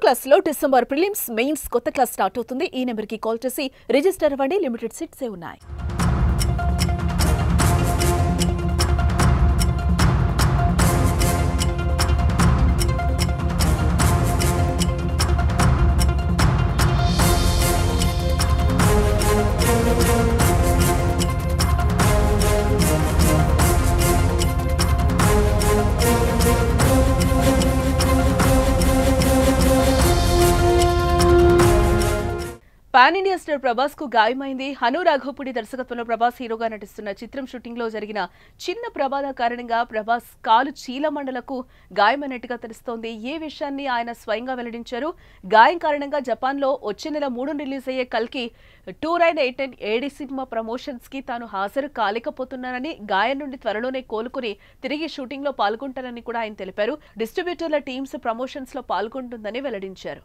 10th class లో December prelims mains కొత్త class start అవుతుంది. ఈ నెంబర్ కి కాల్ చేసి రిజిస్టర్ అవ్వండి. లిమిటెడ్ సీట్స్ ఉన్నాయి. పాన్ ఇండియా స్టార్ ప్రభాస్ కు గాయమైంది. హను రాఘవపూడి దర్శకత్వంలో ప్రభాస్ హీరోగా నటిస్తున్న చిత్రం షూటింగ్ లో జరిగిన చిన్న ప్రమాదం కారణంగా ప్రభాస్ కాలు చీలమండలకు గాయమైనట్టుగా తెలుస్తోంది. ఈ విషయాన్ని ఆయన స్వయంగా వెల్లడించారు. గాయం కారణంగా జపాన్ లో వచ్చే నెల 3 రిలీజ్ అయ్యే కల్కి 2989 ఏడి సినిమా ప్రమోషన్స్ కి తాను హాజరు కాలేకపోతున్నానని, గాయం నుండి త్వరలోనే కోలుకుని తిరిగి షూటింగ్ లో పాల్గొంటానని కూడా ఆయన తెలిపారు. డిస్ట్రిబ్యూటర్ల టీమ్స్ ప్రమోషన్స్ లో పాల్గొంటుందని వెల్లడించారు.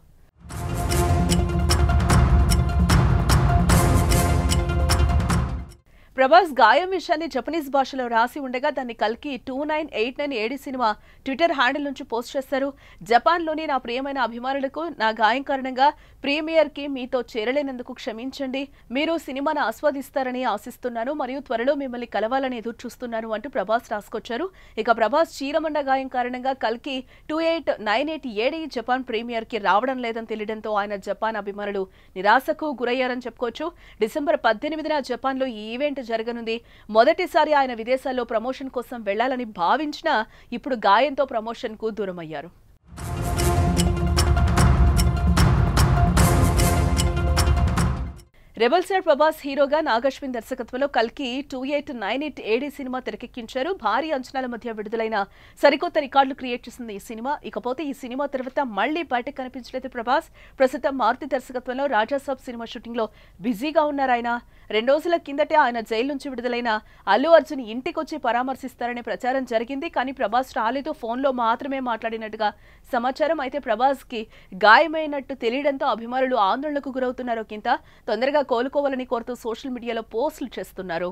ప్రభాస్ గాయం విషయాన్ని జపనీస్ భాషలో రాసి ఉండగా దాన్ని కల్కి 2989 ఏడి సినిమా ట్విట్టర్ హ్యాండిల్ నుంచి పోస్ట్ చేశారు. జపాన్లోని నా ప్రియమైన అభిమానులకు నా గాయం కారణంగా ప్రీమియర్ కి మీతో చేరలేనందుకు క్షమించండి. మీరు సినిమాను ఆస్వాదిస్తారని ఆశిస్తున్నాను మరియు త్వరలో మిమ్మల్ని కలవాలని ఎదురు చూస్తున్నాను అంటూ ప్రభాస్ రాసుకొచ్చారు. ఇక ప్రభాస్ చీలమండ గాయం కారణంగా కల్కి 2898 ఏడి జపాన్ ప్రీమియర్ కి రావడం లేదని తెలియడంతో ఆయన జపాన్ అభిమానులు నిరాశకు గురయ్యారని చెప్పుకోవచ్చు. డిసెంబర్ 18న జపాన్ లో ఈ ఈవెంట్ జరగనుంది. మొదటిసారి ఆయన విదేశాల్లో ప్రమోషన్ కోసం వెళ్లాలని భావించినా ఇప్పుడు గాయంతో ప్రమోషన్ కు దూరమయ్యారు. రెబల్ స్టార్ ప్రభాస్ హీరోగా నాగశ్విన్ దర్శకత్వంలో కల్కి 2898 ఏడి సినిమా తెరకెక్కించారు. భారీ అంచనాల మధ్య విడుదలైన సరికొత్త రికార్డులు క్రియేట్ చేసింది ఈ సినిమా. ఇకపోతే ఈ సినిమా తర్వాత మళ్లీ బయటకు కనిపించలేదు ప్రభాస్. ప్రస్తుతం మారుతి దర్శకత్వంలో రాజాసాబ్ సినిమా షూటింగ్ లో బిజీగా ఉన్నారు ఆయన. 2 రోజుల కిందటే ఆయన జైలు నుంచి విడుదలైన అల్లు అర్జున్ ఇంటికొచ్చి పరామర్శిస్తారనే ప్రచారం జరిగింది. కానీ ప్రభాస్ రాలేదు, ఫోన్లో మాత్రమే మాట్లాడినట్టుగా సమాచారం. అయితే ప్రభాస్ కి గాయమైనట్టు తెలియడంతో అభిమానులు ఆందోళనకు గురవుతున్నారు. కింద తొందరగా కోలుకోవాలని కోరుతూ సోషల్ మీడియాలో పోస్టులు చేస్తున్నారు.